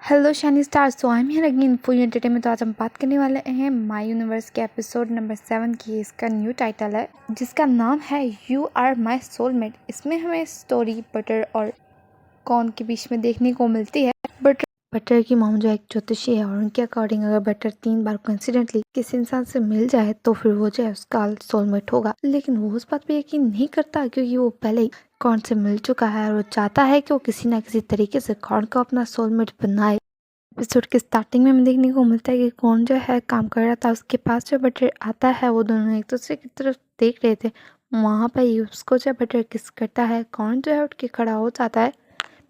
Hello Shani star, so I am here again for your entertainment. तो आज हम बात करने वाले हैं माय यूनिवर्स के एपिसोड नंबर 7 की। इसका न्यू टाइटल है जिसका नाम है यू आर माय सोलमेट। इसमें हमें स्टोरी बटर और कॉर्न के बीच में देखने को मिलती है। बटर की मॉम जो एक ज्योतिषी है और उनके अकॉर्डिंग अगर बटर 3 बार कोइंसिडेंटली किसी इंसान से मिल जाए तो फिर वो जो है उसका सोलमेट होगा। लेकिन वो उस बात पे यकीन नहीं करता क्योंकि वो पहले ही कॉर्न से मिल चुका है और वो चाहता है कि वो किसी ना किसी तरीके से कॉर्न को अपना सोलमेट बनाए। एपिसोड के स्टार्टिंग में हमें देखने को मिलता है कि कौन जो है काम कर रहा था, उसके पास जो बटर आता है वो दोनों एक दूसरे की तरफ देख रहे थे। वहाँ पर ही उसको जो बटर किस करता है, कौन जो है उठ के खड़ा हो जाता है,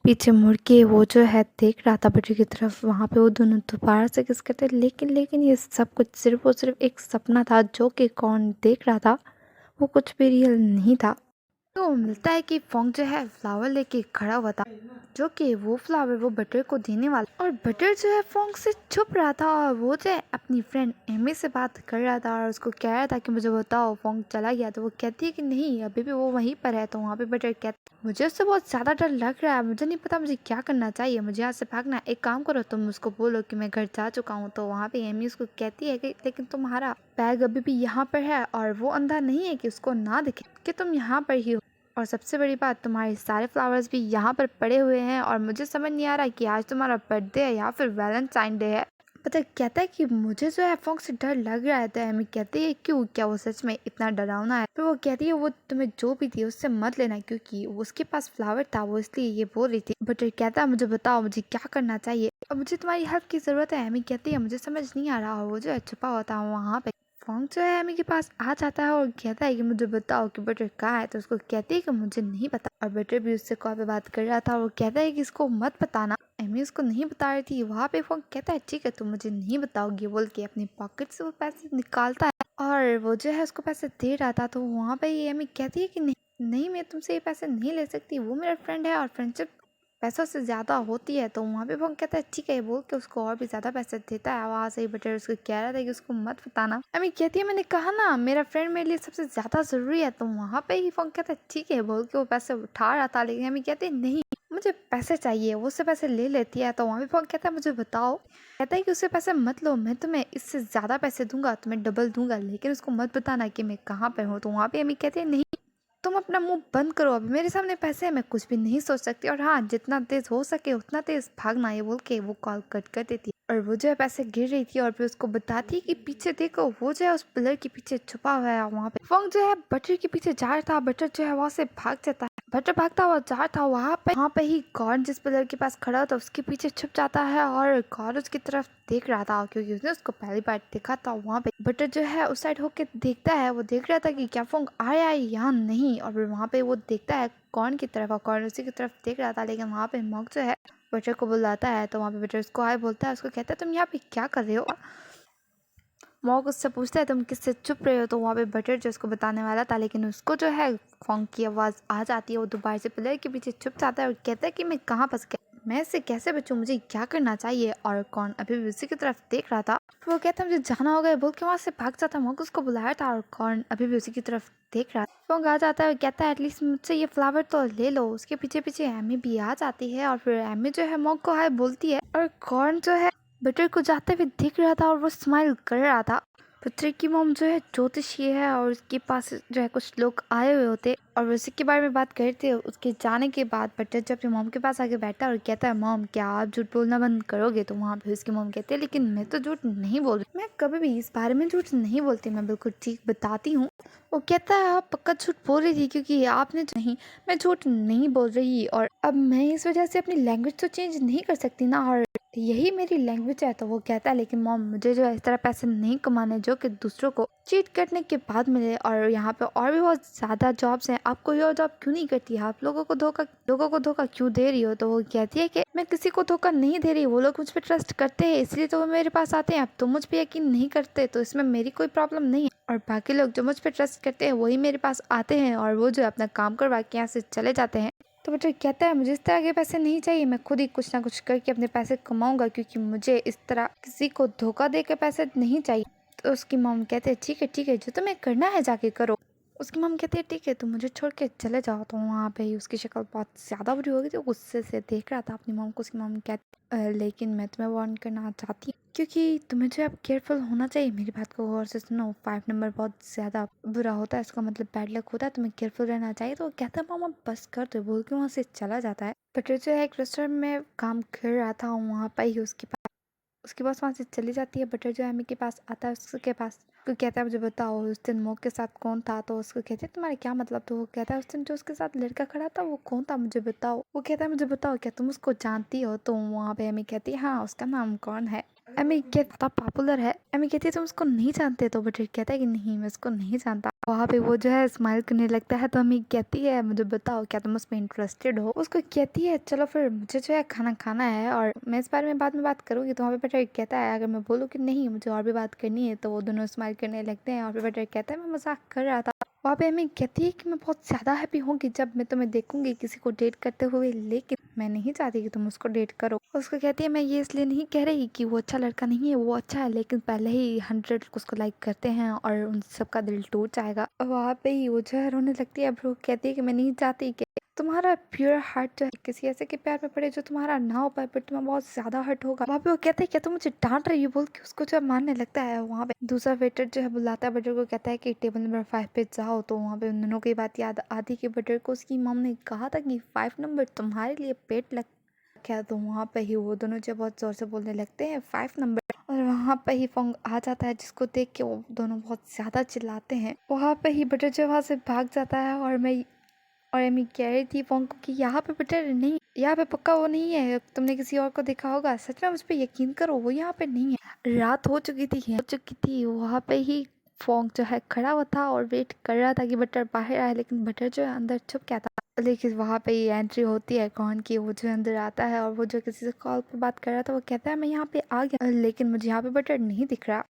पीछे मुड़ के वो जो है देख रहा था बटर की तरफ। वहाँ पे वो दोनों दोबारा से किस करते, लेकिन ये सब कुछ सिर्फ और सिर्फ एक सपना था जो कि कौन देख रहा था, वो कुछ भी रियल नहीं था। तो मिलता है कि फोंग जो है फ्लावर लेके खड़ा हुआ था, जो कि वो फ्लावर वो बटर को देने वाला, और बटर जो है फोंग से छुप रहा था और वो जो है अपनी फ्रेंड एमी से बात कर रहा था और उसको कह रहा था कि मुझे बताओ फोंग चला गया। तो वो कहती है कि नहीं, अभी भी वो वहीं पर है। तो वहाँ पे बटर कहता है मुझे उससे बहुत ज़्यादा डर लग रहा है, मुझे नहीं पता मुझे क्या करना चाहिए, मुझे यहाँ से भागना है। एक काम करो, तुम उसको बोलो कि मैं घर जा चुका हूँ। तो वहाँ पे एमी उसको कहती है कि लेकिन तुम्हारा बैग अभी भी यहाँ पर है और वो अंधा नहीं है कि उसको ना दिखे कि तुम यहाँ पर ही हो। और सबसे बड़ी बात, तुम्हारे सारे फ्लावर्स भी यहाँ पर पड़े हुए हैं और मुझे समझ नहीं आ रहा कि आज तुम्हारा बर्थडे है या फिर वैलेंटाइन डे है। पता कहता है कि मुझे जो है फोंग से डर लग रहा है। तो एमी कहती है क्यों, क्या वो सच में इतना डरावना है? फिर वो कहती है वो तुम्हें जो भी थी उससे मत लेना क्योंकि उसके पास फ्लावर था, वो इसलिए ये बोल रही थी। बट कहता है मुझे बताओ मुझे क्या करना चाहिए और मुझे तुम्हारी हेल्प की जरूरत है। एमी कहती है मुझे समझ नहीं आ रहा। और वो जो है छुपा होता है वहाँ पे। फोंग जो है एमी के पास आ जाता है और कहता है कि मुझे बताओ कि बटर कहाँ है। तो उसको कहती है कि मुझे नहीं पता। और बटर भी उससे कॉल पे बात कर रहा था और वो कहता है कि इसको मत बताना। एमी उसको नहीं बता रही थी। वहाँ पे फोंग कहता है ठीक है तुम मुझे नहीं बताओगी बोल के अपनी पॉकेट से वो पैसे निकालता है और वो जो है उसको पैसे दे रहा था। तो वहाँ पे एमी कहती है कि नहीं मैं तुमसे ये पैसे नहीं ले सकती, वो मेरा फ्रेंड है और फ्रेंडशिप पैसों से ज़्यादा होती है। तो वहाँ पे वो कहता है ठीक है बोल के उसको और भी ज़्यादा पैसे देता है। वहाँ से ही बटर उसको कह रहा था कि उसको मत बताना। अम्मी कहती है मैंने कहा ना मेरा फ्रेंड मेरे लिए सबसे ज़्यादा ज़रूरी है। तो वहाँ पे ही फोन कहता है ठीक है बोल के वो पैसे उठा रहा था, लेकिन अम्मी कहती है नहीं मुझे पैसे चाहिए। वो उससे पैसे ले लेती है। तो वहाँ पे फोन कहता है मुझे बताओ। कहता है कि उससे पैसे मत लो, मैं तुम्हें इससे ज़्यादा पैसे दूंगा, तुम्हें डबल दूंगा, लेकिन उसको मत बताना कि मैं कहाँ पे हूँ। तो वहाँ पे अम्मी कहती है नहीं तुम अपना मुंह बंद करो, अभी मेरे सामने पैसे हैं, मैं कुछ भी नहीं सोच सकती, और हाँ जितना तेज हो सके उतना तेज भागना। ये बोल के वो कॉल कट कर देती है और वो जो है पैसे गिर रही थी और फिर उसको बताती है कि पीछे देखो वो जो है उस पिलर के पीछे छुपा हुआ है। वहाँ पे फोंग जो है बटर के पीछे जा रहा था। बटर जो है वहाँ से भाग जाता है। बटर भागता हुआ जा रहा था। वहाँ पे ही कॉर्न जिस पिलर के पास खड़ा था उसके पीछे छुप जाता है और कॉर्न उसकी तरफ देख रहा था क्योंकि उसने उसको पहली बार देखा था। वहाँ पे बटर जो है उस साइड होके देखता है, वो देख रहा था कि क्या फोंग आया है या नहीं। और फिर वहाँ पे वो देखता है कॉर्न की तरफ और कॉर्न उसी की तरफ देख रहा था। लेकिन वहाँ पे मॉक जो है बटर को बुलाता है। तो वहाँ पे बटर उसको आए बोलता है, उसको कहता है तुम यहाँ पे क्या कर रहे हो। मॉक उससे पूछता है तुम किससे छुप रहे हो। तो वहाँ पे बटर जो उसको बताने वाला था, लेकिन उसको जो है फोंग की आवाज़ आ जाती है। वो दोबारा से पिलर के पीछे छुप जाता है और कहता है कि मैं कहाँ फंस गया, मैं इससे कैसे बचूं, मुझे क्या करना चाहिए। और कौन अभी भी उसी की तरफ देख रहा था। तो वो कहता है मुझे जाना होगा बोल के वहाँ से भाग जाता। मॉक उसको बुलाया था और कौन अभी भी उसी की तरफ देख रहा था। फोंग आ जाता है और कहता है एटलीस्ट मुझसे ये फ्लावर तो ले लो। उसके पीछे पीछे एमी भी आ जाती है और फिर एमी जो है मॉक को हाय बोलती है और कौन जो है बटर को जाते हुए दिख रहा था और वो स्माइल कर रहा था। बटर की मॉम जो है ज्योतिषी है और उसके पास जो है कुछ लोग आए हुए होते और उसी के बारे में बात करते हैं। उसके जाने के बाद बटर जब अपनी मॉम के पास आके बैठा और कहता है मॉम क्या आप झूठ बोलना बंद करोगे। तो वहाँ पे उसकी मॉम कहती है लेकिन मैं तो झूठ नहीं बोल रही, मैं कभी भी इस बारे में झूठ नहीं बोलती, मैं बिल्कुल ठीक बताती हूँ। वो कहता है आप पक्का झूठ बोल रही थी क्योंकि आपने नहीं, मैं झूठ नहीं बोल रही और अब मैं इस वजह से अपनी लैंग्वेज तो चेंज नहीं कर सकती ना, और यही मेरी लैंग्वेज है। तो वो कहता है लेकिन मॉम मुझे जो है इस तरह पैसे नहीं कमाने जो कि दूसरों को चीट करने के बाद मिले, और यहाँ पे और भी बहुत ज़्यादा जॉब्स हैं, आप कोई और जॉब क्यों नहीं करती, आप लोगों को धोखा क्यों दे रही हो। तो वो कहती है कि मैं किसी को धोखा नहीं दे रही, वो लोग मुझ पर ट्रस्ट करते हैं इसलिए तो वो मेरे पास आते हैं, अब तुम मुझ पर यकीन नहीं करते तो इसमें मेरी कोई प्रॉब्लम नहीं है, और बाकी लोग जो मुझ पर ट्रस्ट करते हैं वही मेरे पास आते हैं और वो जो अपना काम करवा के यहाँ से चले जाते हैं। तो बटर कहता है मुझे इस तरह के पैसे नहीं चाहिए, मैं खुद ही कुछ ना कुछ करके अपने पैसे कमाऊंगा क्योंकि मुझे इस तरह किसी को धोखा दे के पैसे नहीं चाहिए। तो उसकी मॉम कहते हैं ठीक है जो तुम्हें करना है जाके करो। उसकी मम कहती है ठीक है तुम मुझे छोड़ के चले जाओ। तो वहाँ पे ही उसकी शक्ल बहुत ज़्यादा बुरी हो गई थी, गुस्से से देख रहा था अपनी मम को। उसकी मम कहती लेकिन मैं तुम्हें वार्न करना चाहती हूँ क्योंकि तुम्हें जो है अब केयरफुल होना चाहिए। मेरी बात को गौर से सुनो, 5 नंबर बहुत ज़्यादा बुरा होता है, इसका मतलब बैड लक होता है, तुम्हें केयरफुल रहना चाहिए। तो वो कहता है मामा बस कर दो, बोल के वहाँ से चला जाता है। बट जो है एक रेस्टोरेंट में काम कर रहा था, वहाँ पर ही उसके पास वहाँ से चली जाती है। बटर जो है एमी के पास आता है, उसके पास को कहता है मुझे बताओ उस दिन मोक के साथ कौन था। तो उसको कहते हैं तुम्हारा क्या मतलब। तो वो कहता है उस दिन जो उसके साथ लड़का खड़ा था वो कौन था मुझे बताओ। वो कहता है मुझे बताओ क्या तुम उसको जानती हो। तो वहाँ पे एमी कहती है हाँ उसका नाम कौन है। एमी कहता पॉपुलर है। एमी कहती है तुम उसको नहीं जानते। तो बटर कहता है कि नहीं मैं उसको नहीं जानता। वहाँ पे वो जो है स्माइल करने लगता है। तो एमी कहती है मुझे बताओ क्या तुम उसमें इंटरेस्टेड हो। उसको कहती है चलो फिर मुझे जो है खाना खाना है और मैं इस बारे में बाद में बात करूंगी। तो वहाँ पे बटर कहता है अगर मैं बोलूँ कि नहीं मुझे और भी बात करनी है। तो वो दोनों स्माइल करने लगते हैं और फिर बटर कहता है मैं मजाक कर रहा था। वहाँ पे एमी कहती है कि मैं बहुत ज़्यादा हैप्पी होंगी जब मैं तुम्हें देखूंगी किसी को डेट करते हुए, लेकिन मैं नहीं चाहती कि तुम उसको डेट करो। उसको कहती है मैं ये इसलिए नहीं कह रही कि वो अच्छा लड़का नहीं है, वो अच्छा है लेकिन पहले ही 100 उसको लाइक करते हैं और उन सबका दिल टूट जाएगा। वहाँ पे ही वो जो है रोने लगती है। ब्रो कहती है कि मैं नहीं चाहती कि तुम्हारा प्योर हार्ट जो है किसी ऐसे के प्यार में पड़े जो तुम्हारा ना हो पाए, पर तुम्हें बहुत ज्यादा हर्ट होगा। वहाँ पे वो कहते हैं क्या तुम मुझे डांट रही हो, बोल के उसको जो मारने लगता है। वहाँ पे दूसरा वेटर जो है बुलाता है बटर को, कहता है कि टेबल नंबर 5 पे जाओ। तो वहाँ पे उन दोनों की बात याद आती कि बटर को उसकी मम ने कहा था कि 5 नंबर तुम्हारे लिए पेट लग क्या। तो वहाँ पे ही वो दोनों जो बहुत जोर से बोलने लगते हैं 5 नंबर। और वहाँ पे ही फोंग आ जाता है जिसको देख के वो दोनों बहुत ज्यादा चिल्लाते हैं। वहाँ पे ही बटर जो वहाँ से भाग जाता है और एमी कह रही थी फोंग को कि यहाँ पे बटर नहीं, यहाँ पे पक्का वो नहीं है, तुमने किसी और को देखा होगा, सच में मुझ पे यकीन करो वो यहाँ पे नहीं है। रात हो चुकी थी। वहाँ पे ही फोंग जो है खड़ा हुआ था और वेट कर रहा था कि बटर बाहर आए, लेकिन बटर जो है अंदर छुप गया था। लेकिन वहाँ पे ही एंट्री होती है कौन की, वो जो अंदर आता है और वो जो किसी से कॉल पे बात कर रहा था वो कहता है मैं यहाँ पे आ गया लेकिन मुझे यहाँ पे बटर नहीं दिख रहा।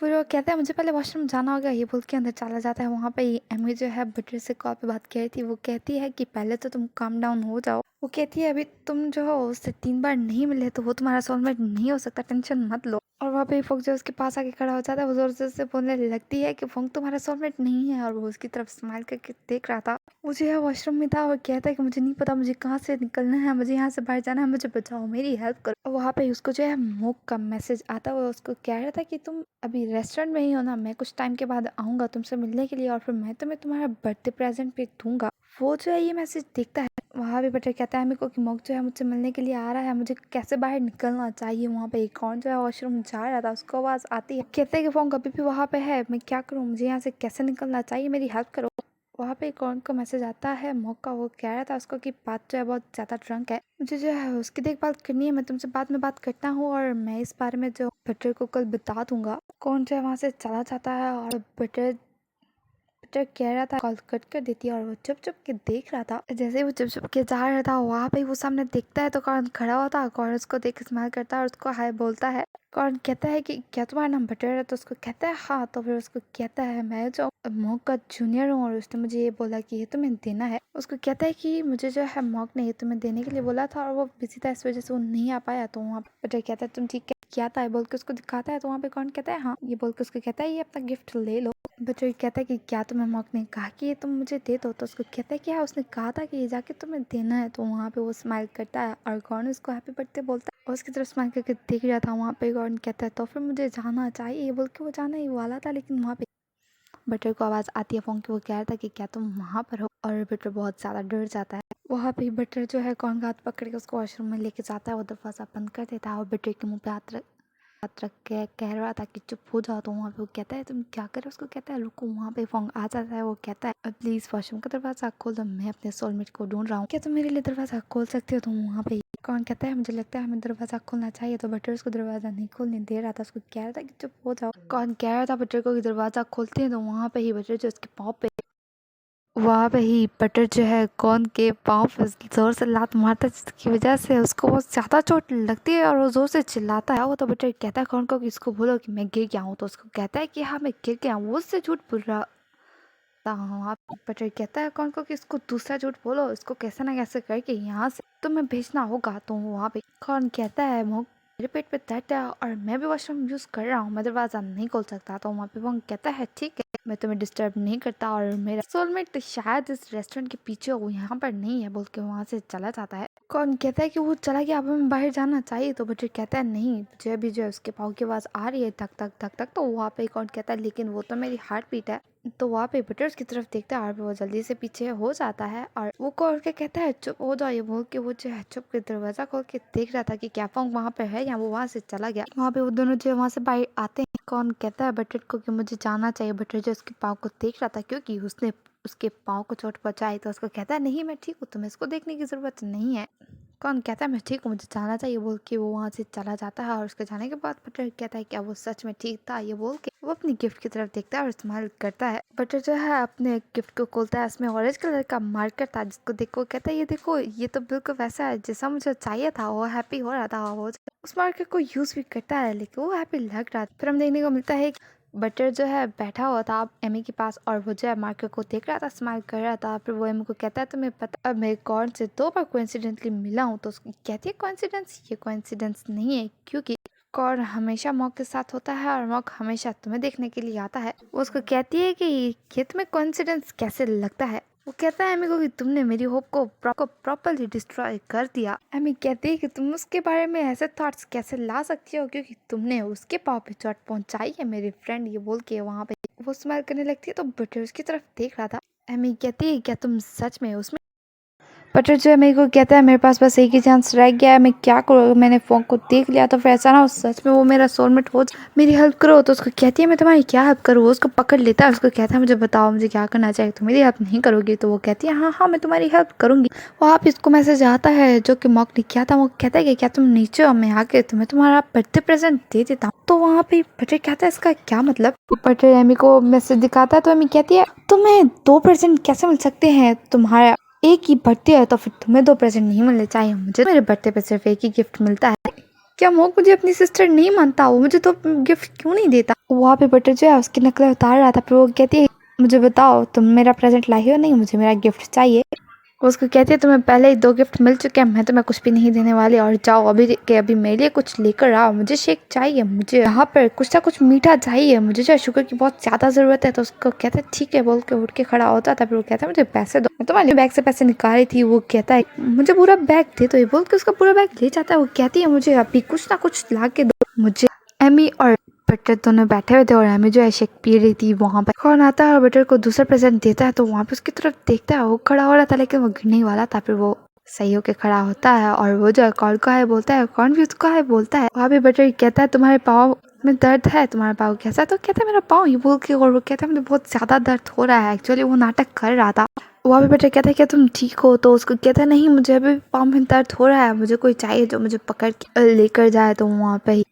फिर वो कहता है मुझे पहले वॉशरूम जाना होगा, ये बोल के अंदर चला जाता है। वहाँ पे ही एमी जो है बटर से कॉल पे बात कर रही थी, वो कहती है कि पहले तो तुम काम डाउन हो जाओ। वो कहती है अभी तुम जो हो उससे 3 बार नहीं मिले तो वो तुम्हारा सोलमेट नहीं हो सकता, टेंशन मत लो। और वहाँ पे फोक जो उसके पास आके खड़ा हो जाता है, वो जोर जोर से बोलने लगती है कि फोक तुम्हारा सोलमेट नहीं है। और वो उसकी तरफ स्माइल करके देख रहा था। मुझे यह वॉशरूम में था और कहता है कि मुझे नहीं पता मुझे कहाँ से निकलना है, मुझे यहाँ से बाहर जाना है, मुझे बचाओ, मेरी हेल्प करो। वहाँ पे उसको जो है मोक का मैसेज आता है। वो उसको कह रहा था कि तुम अभी रेस्टोरेंट में ही हो ना, मैं कुछ टाइम के बाद आऊँगा तुमसे मिलने के लिए और फिर मैं तुम्हें तुम्हारा बर्थडे प्रेजेंट भी दूंगा। वो जो है ये मैसेज देखता है। वहाँ भी बटर कहता है मेरे को कि मोक जो है मुझसे मिलने के लिए आ रहा है, मुझे कैसे बाहर निकलना चाहिए। वहाँ पे एक और जो है वॉशरूम जा रहा था, उसको आवाज़ आती है, कहते हैं कि फोन कभी भी वहाँ पे है, मैं क्या करूँ, मुझे यहाँ से कैसे निकलना चाहिए, मेरी हेल्प करो। वहाँ पे एक और को मैसेज आता है मोक का, वो कह रहा था उसको कि बात जो है बहुत ज़्यादा ड्रंक है, मुझे जो है उसकी देखभाल करनी है, मैं तुमसे बाद में बात करता हूँ और मैं इस बारे में जो बटर को कल बता दूंगा। कौन जो है वहाँ से चला जाता है और बटर बटर कह रहा था कॉल कट कर देती है और वो चुप चुप के देख रहा था। जैसे ही वो चुप चुप के जा रहा था वहाँ पे वो सामने देखता है तो कौन खड़ा हुआ था। कौन उसको देख स्माइल करता है और उसको हाय बोलता है। कौन कहता है कि क्या तुम्हारा नाम बटर है। तो उसको कहता है हाँ। तो फिर उसको कहता है मैं जो मॉक का जूनियर हूँ और उसने मुझे ये बोला कि ये तुम्हें देना है। उसको कहता है कि मुझे जो है मॉक ने ये तुम्हें देने के लिए बोला था और वो बिजी था इस वजह से वो नहीं आ पाया। तो वहाँ पे बटर कहता है तुम ठीक क्या था बोल के उसको दिखाता है। तो वहाँ पे कौन कहता है हाँ, ये बोल के उसको कहता है ये अपना गिफ्ट ले लो। बटर कहता है कि क्या तुम्हें मॉक ने कहा कि ये तुम मुझे दे दो। तो उसको कहता है कि हाँ उसने कहा था कि ये जाके तुम्हें देना है। तो वहाँ पे वो स्माइल करता है और कौन उसको हैप्पी बर्थडे बोलता है और उसकी तरफ स्माइल करके देख रहा था। वहाँ पे कौन कहता है तो फिर मुझे जाना चाहिए, ये बोल के वो जाना ही वाला था। लेकिन वहाँ पे बटर को आवाज़ आती है फोन की, वो कह रहा था कि क्या तुम वहाँ पर हो। और बटर बहुत ज़्यादा डर जाता है। वहाँ पे बटर जो है कौन का हाथ पकड़ के उसको वॉशरूम में लेके जाता है, वो दरवाज़ा बंद कर देता है और बटर के मुँह पे हाथ रख के कह रहा था कि चुप हो जाओ। तो वहाँ पे वो कहता है तुम क्या कर रहे हो। उसको कहता है रुको। वहाँ पे फोंग आ जाता है, वो कहता है प्लीज़ वॉशरूम का दरवाज़ा खोल दो, मैं अपने सोलमेट को ढूंढ रहा हूँ, क्या तुम मेरे लिए दरवाज़ा खोल सकते हो। तो वहाँ पे कौन कहता है मुझे लगता है हमें दरवाज़ा खोलना चाहिए। तो बटर उसको दरवाज़ा नहीं खोलने दे रहा था, उसको कह रहा था कि चुप हो जाओ। कौन कह रहा था बटर को कि दरवाज़ा खोलते हैं। तो वहाँ पे ही बटर जो उसके पाँव पे वहाँ पे ही बटर जो है कौन के पाँव पे जोर से लात मारता है, जिसकी वजह से उसको बहुत ज़्यादा चोट लगती है और वो जोर से चिल्लाता है। वो तो बटर कहता है कौन को कि इसको बोलो कि मैं गिर गया हूँ। तो उसको कहता है कि हाँ मैं गिर गया हूँ, वो उससे झूठ बोल रहा था। हाँ बटर कहता है कौन को कि इसको दूसरा झूठ बोलो, इसको कैसे ना कैसे करके यहाँ से तुम्हें भेजना होगा। तो वहाँ पे कौन कहता है मेरे पेट पे दर्द है और मैं भी वॉशरूम यूज़ कर रहा हूँ, मैं दरवाज़ा नहीं खोल सकता। तो वहाँ पे वो कहता है ठीक है, मैं तुम्हें डिस्टर्ब नहीं करता और मेरा सोलमेट शायद इस रेस्टोरेंट के पीछे हो, यहाँ पर नहीं है, बोल के वहाँ से चला जाता है। कौन कहता है कि वो चला गया, अब हमें बाहर जाना चाहिए। तो बटर कहता है नहीं, मुझे अभी जो है उसके पाँव की आवाज़ आ रही है, धक धक धक धक। तो वहाँ पे कौन कहता है लेकिन वो तो मेरी हार्ट बीट है। तो वहाँ पे बटर उसकी तरफ देखता है और वो जल्दी से पीछे हो जाता है और वो कौन के कहता है चुप हो जाओ, ये बोल के वो जो है चुप के दरवाजा खोल के देख रहा था कि क्या फोंग वहाँ पे है या वो वहाँ से चला गया। वहाँ पे वो दोनों जो है वहाँ से बाहर आते हैं। कौन कहता है बटर को कि मुझे जाना चाहिए। बटर जो उसके पाँव को देख रहा था क्योंकि उसने उसके पाँव को चोट पहुंचाई, तो उसको कहता है नहीं मैं ठीक हूँ, तुम्हें इसको देखने की जरूरत नहीं है। कौन कहता है मैं ठीक हूँ, मुझे जाना चाहिए, बोल के वो वहाँ से चला जाता है। और उसके जाने के बाद बटर कहता है क्या वो सच में ठीक था, ये बोल के वो अपनी गिफ्ट की तरफ देखता है और इस्तेमाल करता है। बटर जो है अपने गिफ्ट को खोलता है, उसमें ऑरेंज कलर का मार्कर था जिसको देखो कहता है ये देखो, ये तो बिल्कुल वैसा है जैसा मुझे चाहिए था। वो हैप्पी हो रहा था, वो उस मार्कर को यूज भी करता है लेकिन वो हैप्पी लग रहा था। फिर हम देखने को मिलता है बटर जो है बैठा हुआ था एमी के पास और वो जो है मार्कर को देख रहा था, स्माइल कर रहा था। फिर वो एमी को कहता है तुम्हें पता अब मैं कौन से 2 बार कोइंसिडेंटली मिला हूँ। तो उसकी कहती है कोइंसिडेंस, ये कोइंसिडेंस नहीं है क्योंकि कौन हमेशा मॉक के साथ होता है और मॉक हमेशा तुम्हें देखने के लिए आता है। वो उसको कहती है कि ये तुम्हें कोइंसिडेंस कैसे लगता है। वो कहता है एमी को कि तुमने मेरी होप को प्रॉपरली डिस्ट्रॉय कर दिया। एमी कहती है कि तुम उसके बारे में ऐसे थॉट्स कैसे ला सकती हो क्योंकि तुमने उसके पाँव पे चोट पहुंचाई है मेरे फ्रेंड, ये बोल के वहाँ पे वो स्माइल करने लगती है। तो बटर उसकी तरफ देख रहा था। एमी कहती है क्या तुम सच में उसमें। बटर जो है मेरे को कहता है मेरे पास बस एक ही चांस रह गया है, मैं क्या करूँ, मैंने फोन को देख लिया तो फिर ऐसा ना हो सच में वो मेरा सोलमेट हो, मेरी हेल्प करो। तो उसको कहती है मैं तुम्हारी क्या हेल्प करूँ। उसको पकड़ लेता है, उसको कहता है मुझे बताओ मुझे क्या करना चाहिए, तुम मेरी हेल्प नहीं करोगी। तो वो कहती है हाँ हाँ मैं तुम्हारी हेल्प करूंगी। वहाँ पे इसको मैसेज आता है जो कि मॉक ने किया था। वो कहता है कि क्या तुम नीचे हो, मैं आके तुम्हें तुम्हारा बर्थडे प्रेजेंट दे देता हूँ। तो वहाँ पे बटर कहता है इसका क्या मतलब। बटर एमी को मैसेज दिखाता है तो एमी कहती है तुम्हें 2 प्रेजेंट कैसे मिल सकते हैं, तुम्हारा एक ही बर्थडे है तो फिर तुम्हें 2 प्रेजेंट नहीं मिलने चाहिए, मुझे मेरे बर्थडे पे सिर्फ एक ही गिफ्ट मिलता है। क्या मॉक मुझे अपनी सिस्टर नहीं मानता, वो मुझे तो गिफ्ट क्यों नहीं देता। वहाँ पे बटर जो है उसकी नकलें उतार रहा था। फिर वो कहती है मुझे बताओ तुम मेरा प्रेजेंट लाई हो नहीं, मुझे मेरा गिफ्ट चाहिए। वो उसको कहती है तुम्हें पहले ही 2 गिफ्ट मिल चुके हैं, मैं तुम्हें कुछ भी नहीं देने वाली, और जाओ अभी के अभी मेरे लिए कुछ लेकर आओ, मुझे शेक चाहिए, मुझे यहाँ पर कुछ ना कुछ मीठा चाहिए, मुझे जो है शुगर की बहुत ज़्यादा ज़रूरत है। तो उसको कहता है ठीक है बोल के उठ के खड़ा होता था। फिर वो कहता है मुझे पैसे दो, मैं तुम्हारे बैग से पैसे निकाली थी। वो कहता है मुझे पूरा बैग दे दो, ये बोल के उसका पूरा बैग ले जाता है। वो कहती है मुझे अभी कुछ ना कुछ ला के दो मुझे। एमी और बटर दोनों बैठे हुए थे और एमी जो है शेक पी रही थी। वहाँ पर कौन आता है और बटर को दूसरा प्रेजेंट देता है। तो वहाँ पे उसकी तरफ देखता है, वो खड़ा हो रहा था लेकिन वो गिरने वाला था। फिर वो सही होके खड़ा होता है और वो जो है कौन का है बोलता है, कौन भी उसका है बोलता है। वहाँ पे बटर कहता है तुम्हारे पाँव में दर्द है, तुम्हारा पाँव कैसा है। तो कहता है मेरा पाँव, ये बोल के और वो कहता है मुझे बहुत ज्यादा दर्द हो रहा है। एक्चुअली वो नाटक कर रहा था। वहाँ पे बटर कहता है क्या तुम ठीक हो। तो उसको कहता है नहीं मुझे अभी पाँव में दर्द हो रहा है, मुझे कोई चाहिए जो मुझे पकड़ के लेकर जाए। तो वहाँ पे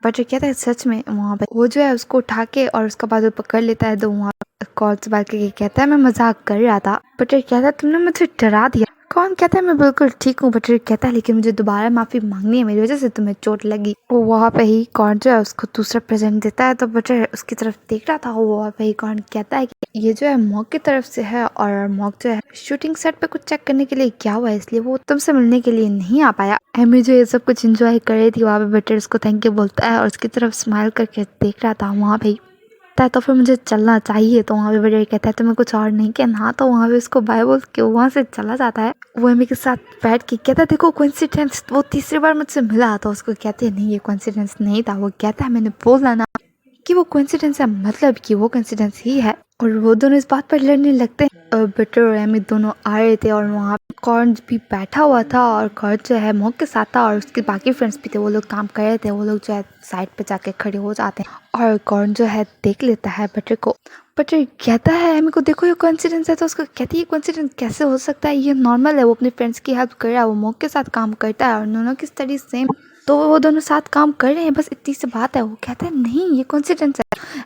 बटर कहता है सच में। वहाँ पे वो जो है उसको उठा के और उसका बाजू पकड़ लेता है। तो वहाँ कौन से बात के कहता है मैं मजाक कर रहा था। बटर कहता है तुमने मुझे डरा दिया। कौन कहता है मैं बिल्कुल ठीक हूँ। बटर कहता है लेकिन मुझे दोबारा माफी मांगनी है, मेरी वजह से तुम्हें चोट लगी। वो वहाँ पे ही कौन जो है उसको दूसरा प्रेजेंट देता है। तो बटर उसकी तरफ देख रहा था। वो वहाँ पे ही कौन कहता है कि ये जो है मॉक की तरफ से है और मॉक जो है शूटिंग सेट पे कुछ चेक करने के लिए गया हुआ है, इसलिए वो तुमसे मिलने के लिए नहीं आ पाया। एमी जो ये सब कुछ एंजॉय कर रही थी, वहाँ पे बटर उसको थैंक यू बोलता है और उसकी तरफ स्माइल करके देख रहा था। वहाँ पे तो फिर मुझे चलना चाहिए। तो वहाँ पे बटर कहता है तुम्हें कुछ और नहीं कहना। तो वहाँ पे उसको बाय बोल के वहाँ से चला जाता है। वो एमी के साथ बैठ के कहता है देखो कोइंसिडेंस, वो तीसरी बार मुझसे मिला। तो उसको कहते हैं नहीं ये कोइंसिडेंस नहीं था। वो कहता है मैंने बोला ना कि वो कोइंसिडेंस है, मतलब कि वो कोइंसिडेंस ही है। और वो दोनों इस बात पर लड़ने लगते हैं। और बटर और एमी दोनों आ रहे थे और वहाँ कॉर्न भी बैठा हुआ था और कॉर्न जो है मॉक के साथ था और उसके बाकी फ्रेंड्स भी थे, वो लोग काम कर रहे थे। वो लोग जो है साइड पे जाके खड़े हो जाते हैं और कॉर्न जो है देख लेता है बटर को। बटर कहता है एमी को देखो ये कोइंसिडेंस है। तो उसको कहती है कोइंसिडेंस कैसे हो सकता है, ये नॉर्मल है, वो अपने फ्रेंड्स की हेल्प कर रहा है, वो मॉक के साथ काम करता है और दोनों की स्टडी सेम, तो वो दोनों साथ काम कर रहे हैं, बस इतनी सी बात है। वो कहता है नहीं ये कोइंसिडेंस है।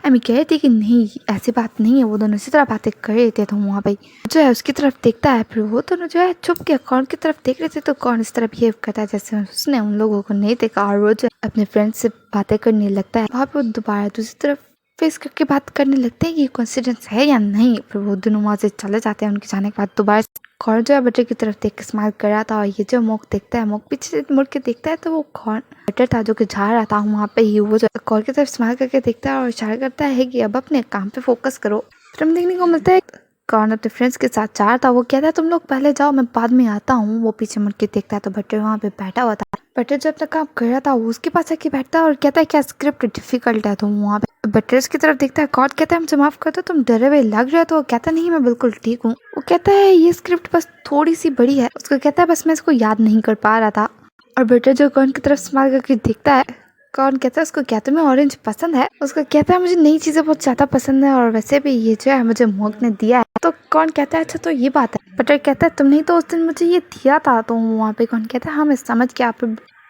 एमी कह रही थी कि नहीं ऐसी बात नहीं है, वो दोनों इसी तरह बातें कर रहे थे। तो वहाँ पे जो है उसकी तरफ देखता है। फिर वो दोनों जो है छुप के कौन की तरफ देख रहे थे। तो कौन इस तरह बिहेव करता है जैसे उसने उन लोगों को नहीं देखा और वो जो अपने फ्रेंड से बातें करने लगता है। वहाँ पे वो दोबारा दूसरी तरफ फेस करके बात करने लगते हैं कि ये कोइंसिडेंस है या नहीं। फिर वो दोनों वहाँ से चले जाते हैं। उनके जाने के बाद दोबारा कॉर्न जो है बटर की तरफ देख के स्माइल कर रहा था और ये जो मोक देखता है, मोक पीछे से मुड़ के देखता है तो वो कॉर्न बटर था जो कि जा रहा था वहाँ पे ही। वो जो कॉर्न की तरफ स्माइल करके देखता है और इशारा करता है कि अब अपने काम पे फोकस करो। फिर हम देखने को मिलता है कॉर्न अपने फ्रेंड्स के साथ जा रहा था। वो कहता है तुम लोग पहले जाओ, मैं बाद में आता हूँ। वो पीछे मुड़ के देखता है तो बटर वहाँ पे बैठा हुआ था। बटर जो अपना काम कर रहा था वो उसके पास आके बैठता है और कहता है क्या स्क्रिप्ट डिफिकल्ट है। तो वहाँ पे बटर की तरफ देखता है। कॉर्न कहता है मुझे माफ कर दो, तुम डरे हुए लग रहे हो। तो वो कहता नहीं मैं बिल्कुल ठीक हूँ। वो कहता है ये स्क्रिप्ट बस थोड़ी सी बड़ी है। उसको कहता है बस मैं इसको याद नहीं कर पा रहा था। और बटर जो कॉर्न की तरफ स्माइल करके देखता है। कौन कहता है उसको क्या तुम्हें ऑरेंज पसंद है। उसको कहता है मुझे नई चीजें बहुत ज्यादा पसंद है और वैसे भी ये जो है मुझे मोक ने दिया है। तो कौन कहता है अच्छा तो ये बात है। बटर कहता है तुमने तो उस दिन मुझे ये दिया था। तो वहाँ पे कौन कहता है हाँ मैं समझ गया।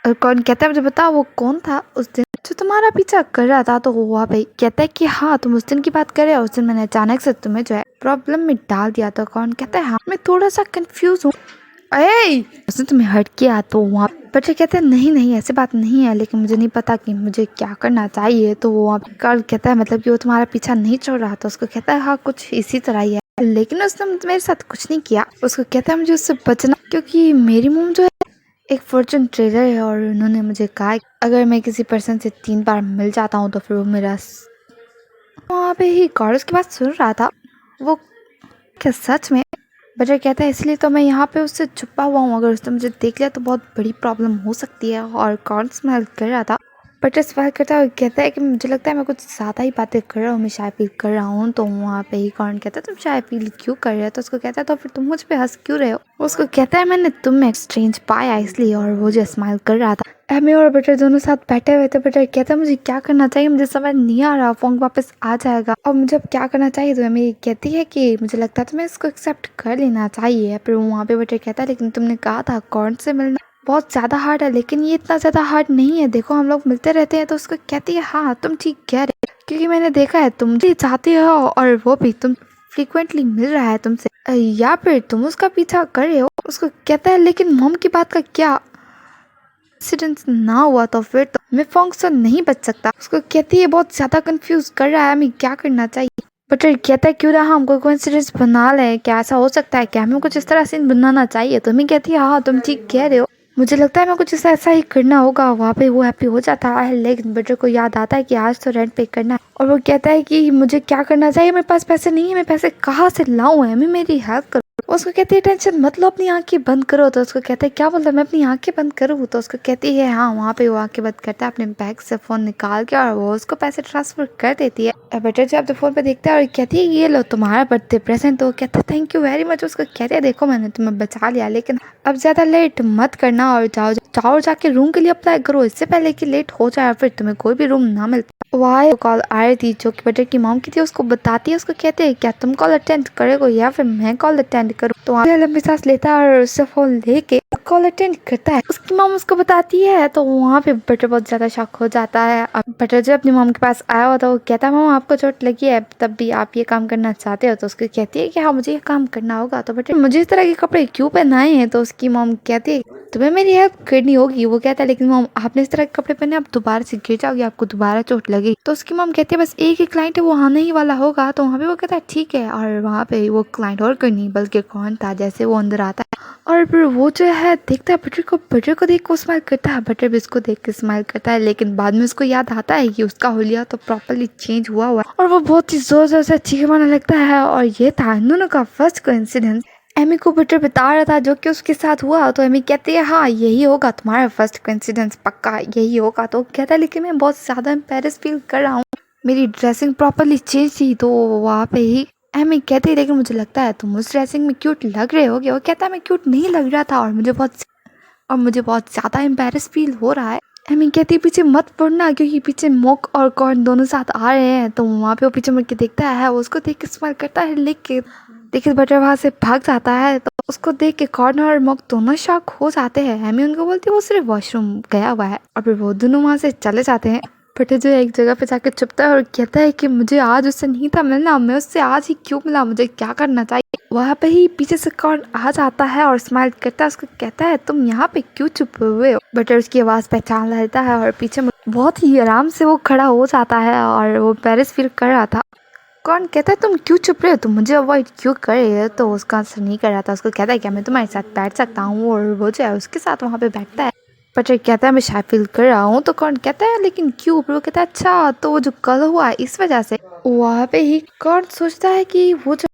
और कौन कहता है मुझे बताओ वो कौन था उस दिन जो तुम्हारा पीछा कर रहा था। तो वहाँ पे कहता है कि हाँ तुम उस दिन की बात कर रहे हो। उस दिन मैंने अचानक से तुम्हें जो है प्रॉब्लम में डाल दिया। तो कौन कहता है हाँ मैं थोड़ा सा कंफ्यूज हूँ। उसने तुम्हें हर्ट किया। तो वहाँ बच्चे कहते हैं नहीं नहीं ऐसी बात नहीं है, लेकिन मुझे नहीं पता कि मुझे क्या करना चाहिए। तो वो वहाँ कार्ल कहता है मतलब कि वो तुम्हारा पीछा नहीं छोड़ रहा था। उसको कहता है हाँ कुछ इसी तरह ही है, लेकिन उसने मेरे साथ कुछ नहीं किया। उसको कहता है मुझे उससे बचना, क्योंकि मेरी मॉम जो है एक फॉर्चून ट्रेडर है और उन्होंने मुझे कहा अगर मैं किसी पर्सन से 3 बार मिल जाता हूँ तो फिर वो मेरा वहाँ पे ही कार्ल उसकी बात सुन रहा था। वो क्या सच में? बटर कहता है इसलिए तो मैं यहाँ पे उससे छुपा हुआ हूँ, अगर उसने मुझे देख लिया तो बहुत बड़ी प्रॉब्लम हो सकती है। और कौन स्माइल कर रहा था। बटर स्माइल करता है और कहता है कि मुझे लगता है मैं कुछ ज़्यादा ही बातें कर रहा हूँ, मैं शाय फील कर रहा हूँ। तो वहाँ पे ही कौन कहता है तुम शाय फील क्यों कर रहे हो। तो उसको कहता है तो फिर तुम मुझ पे हंस क्यों रहे हो। उसको कहता है मैंने तुम में एक्सचेंज पाया इसलिए। और वो जो स्माइल कर रहा था। एमी और बटर दोनों साथ बैठे हुए थे। बटर कहता है मुझे क्या करना चाहिए, मुझे समझ नहीं आ रहा। फोंग वापस आ जाएगा और मुझे अब क्या करना चाहिए। तो एमी कहती है कि मुझे लगता है तुम्हें इसको एक्सेप्ट कर लेना चाहिए। फिर वहाँ पे बटर कहता है लेकिन तुमने कहा था कौन से मिलना बहुत ज़्यादा हार्ड है, लेकिन ये इतना ज़्यादा हार्ड नहीं है, देखो हम लोग मिलते रहते हैं। तो उसको कहती है हाँ तुम ठीक कह रहे हो, क्योंकि मैंने देखा है तुम भी चाहते हो और वो भी तुम फ्रीक्वेंटली मिल रहा है तुमसे, या फिर तुम उसका पीछा कर रहे हो। उसको कहता है लेकिन मॉम की बात का क्या, इंसिडेंट ना हुआ तो फिर तो मैं फोंग से नहीं बच सकता। उसको कहती है बहुत ज्यादा कंफ्यूज कर रहा है, हमें क्या करना चाहिए। बटर कहता है क्यों ना हम कोई कोइंसिडेंस बना ले, क्या ऐसा हो सकता है, क्या हमें कुछ इस तरह सीन बनाना चाहिए। तो मैं कहती है हाँ तुम ठीक कह रहे हो, मुझे लगता है मैं कुछ ऐसा ही करना होगा। वहाँ पे वो हैप्पी हो जाता है, लेकिन बटर को याद आता है कि आज तो रेंट पे करना है। और वो कहता है कि मुझे क्या करना चाहिए, मेरे पास पैसे नहीं है, मैं पैसे कहाँ से लाऊं, है मैं मेरी हेल्प करो। उसको कहती है टेंशन मत लो, अपनी आंखें बंद करो। तो उसको कहता है क्या बोलता मैं अपनी आंखें बंद करूँ। तो उसको कहती है हाँ। वहाँ पे वो आंखें बंद करता है, अपने बैग से फोन निकाल के और वो उसको पैसे ट्रांसफर कर देती है। बटर जब अपने फोन पे देखता है और कहती है ये लो तुम्हारा बर्थडे प्रेजेंट। तो वो कहता है थैंक यू वेरी मच। उसको कहते हैं देखो मैंने तुम्हें बचा लिया, लेकिन अब ज्यादा लेट मत करना और जाओ जाके रूम के लिए अप्लाई करो, इससे पहले कि लेट हो जाए और फिर तुम्हें कोई भी रूम ना मिलता। वहाँ कॉल आ रही थी जो कि बटर की मॉम की थी, उसको बताती है। उसको कहते हैं क्या तुम कॉल अटेंड करोगे या फिर मैं कॉल अटेंड करूँ। तो वहाँ लंबी सांस लेता है और उससे फोन लेके कॉल अटेंड करता है। उसकी मॉम उसको बताती है तो वहाँ पे बटर बहुत ज्यादा शॉक हो जाता है। अब बटर जब अपनी मॉम के पास आया हुआ था वो कहता है मॉम आपको चोट लगी है, तब भी आप ये काम करना चाहते हो। तो उसको कहती है कि हाँ मुझे ये काम करना होगा। तो बटर मुझे इस तरह के कपड़े क्यों पहनाए हैं। तो उसकी मॉम कहती है तुम्हें मेरी हेल्प करनी होगी। वो कहता है लेकिन मॉम आपने इस तरह के कपड़े पहने, आप दोबारा से गिर जाओगे, आपको दोबारा चोट लगेगी। तो उसकी मॉम कहती है बस एक ही क्लाइंट है, वो आने ही वाला होगा। तो वहाँ पे वो कहता है ठीक है। और वहाँ पे वो क्लाइंट और कोई नहीं बल्कि कौन था। जैसे वो अंदर आता है और फिर वो जो है देखता है बटर को देख को स्माइल करता है। बटर भी उसको देख के स्माइल करता है, लेकिन बाद में उसको याद आता है कि उसका होलिया तो प्रॉपरली चेंज हुआ हुआ है। और वो बहुत ही जोर जोर से चीखे मारने लगता है। और ये था इन दोनों का फर्स्ट कोइंसिडेंस। एमी को बटर बता रहा था जो कि उसके साथ हुआ। तो एमी कहती है हाँ यही होगा तुम्हारा फर्स्ट कोइंसिडेंस, पक्का यही होगा। तो कहता है लेकिन मैं बहुत ज्यादा एम्बैरेस फील कर रहा हूँ, मेरी ड्रेसिंग प्रॉपरली चेंज थी। तो वहाँ पे ही एमी कहती है लेकिन मुझे लगता है तुम उस ड्रेसिंग में क्यूट लग रहे होगे। वो कहता है मैं क्यूट नहीं लग रहा था और मुझे बहुत ज्यादा एम्बैरेस फील हो रहा है। एमी कहती है पीछे मत पड़ना, क्योंकि पीछे मोक और कॉर्न दोनों साथ आ रहे हैं। तो वहाँ पे वो पीछे मुड़ के देखता है, वो उसको देख के स्माइल करता है, लेकिन बटर वहाँ से भाग जाता है। तो उसको देख के कॉर्न और मोक दोनों शॉक हो जाते हैं। एमी उनको बोलती है वो सिर्फ वॉशरूम गया हुआ है और फिर वो दोनों वहाँ से चले जाते हैं। बटर जो है एक जगह पे जाकर छुपता है और कहता है कि मुझे आज उससे नहीं था मिलना, मैं उससे आज ही क्यों मिला, मुझे क्या करना चाहिए। वहाँ पे ही पीछे से कॉर्न आ जाता है और स्माइल करता है, उसको कहता है तुम यहाँ पे क्यों छुपे हुए हो। बटर उसकी आवाज़ पहचान लेता है और पीछे बहुत ही आराम से वो खड़ा हो जाता है और वो पेरिस फील कर रहा था। कौन कहता है तुम क्यों चुप रहे हो, तुम मुझे अवॉइड क्यों कर रहे हो। तो उसका आंसर नहीं कर रहा था, उसको कहता है क्या मैं तुम्हारे साथ बैठ सकता हूँ, और वो जो है उसके साथ वहाँ पे बैठता है। बटर कहता है मैं शायद फील कर रहा हूँ। तो कौन कहता है लेकिन क्यों। वो कहता है अच्छा तो वो जो कल हुआ इस वजह से। वहाँ पे ही कौन सोचता है कि वो जो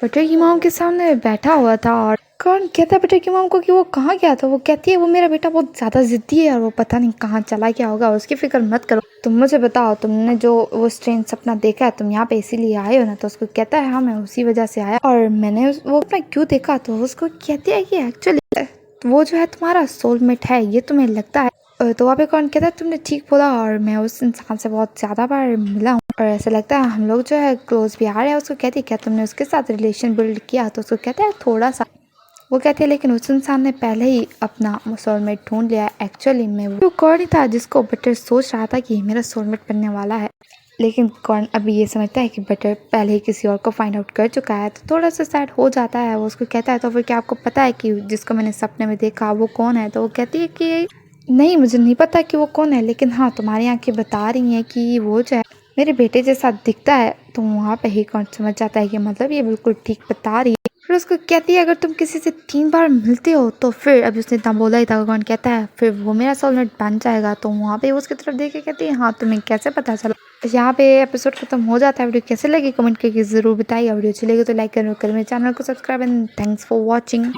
बटर की मॉम के सामने बैठा हुआ था और कौन कहता है बटर की मॉम को कि वो कहाँ गया था। वो कहती है वो मेरा बेटा बहुत ज़्यादा ज़िद्दी है और वो पता नहीं कहाँ चला गया होगा, उसकी फिक्र मत करो, तुम मुझे बताओ तुमने जो वो स्ट्रेंज सपना देखा है तुम यहाँ पे इसीलिए आए हो ना। तो उसको कहता है हाँ मैं उसी वजह से आया और मैंने वो अपना क्यों देखा। तो उसको कहती है कि एक्चुअली वो जो है तुम्हारा सोलमेट है, ये तुम्हें लगता है। तो वहाँ पे कौन कहता है तुमने ठीक बोला और मैं उस इंसान से बहुत ज़्यादा बार मिला हूँ और ऐसा लगता है हम लोग जो है क्लोज भी आ रहे हैं। उसको कहती है क्या तुमने उसके साथ रिलेशन बिल्ड किया। तो उसको कहता है थोड़ा सा। वो कहती है लेकिन उस इंसान ने पहले ही अपना सोलमेट ढूंढ लिया। एक्चुअली में वो कौन ही था जिसको बटर सोच रहा था कि मेरा सोलमेट बनने वाला है। लेकिन कौन अभी ये समझता है कि बटर पहले ही किसी और को फाइंड आउट कर चुका है, तो थोड़ा सा सैड हो जाता है। वो उसको कहता है तो फिर क्या आपको पता है कि जिसको मैंने सपने में देखा वो कौन है। तो वो कहती है कि नहीं मुझे नहीं पता कि वो कौन है, लेकिन हाँ तुम्हारी आंखें बता रही हैं कि वो जो है मेरे बेटे जैसा दिखता है। तो वहाँ पे ही कौन समझ जाता है कि मतलब ये बिल्कुल ठीक बता रही है। फिर उसको कहती है अगर तुम किसी से 3 बार मिलते हो तो फिर, अभी उसने इतना बोला ही था, कौन कहता है फिर वो मेरा सोलमेट बन जाएगा। तो वहाँ पे उसकी तरफ देख के कहती है हाँ तुम्हें कैसे पता चला। यहाँ पे एपिसोड खत्म हो जाता है। वीडियो कैसे लगी कमेंट करके ज़रूर बताइए। वीडियो अच्छी लगी तो लाइक करो, मेरे चैनल को subscribe and thanks for watching.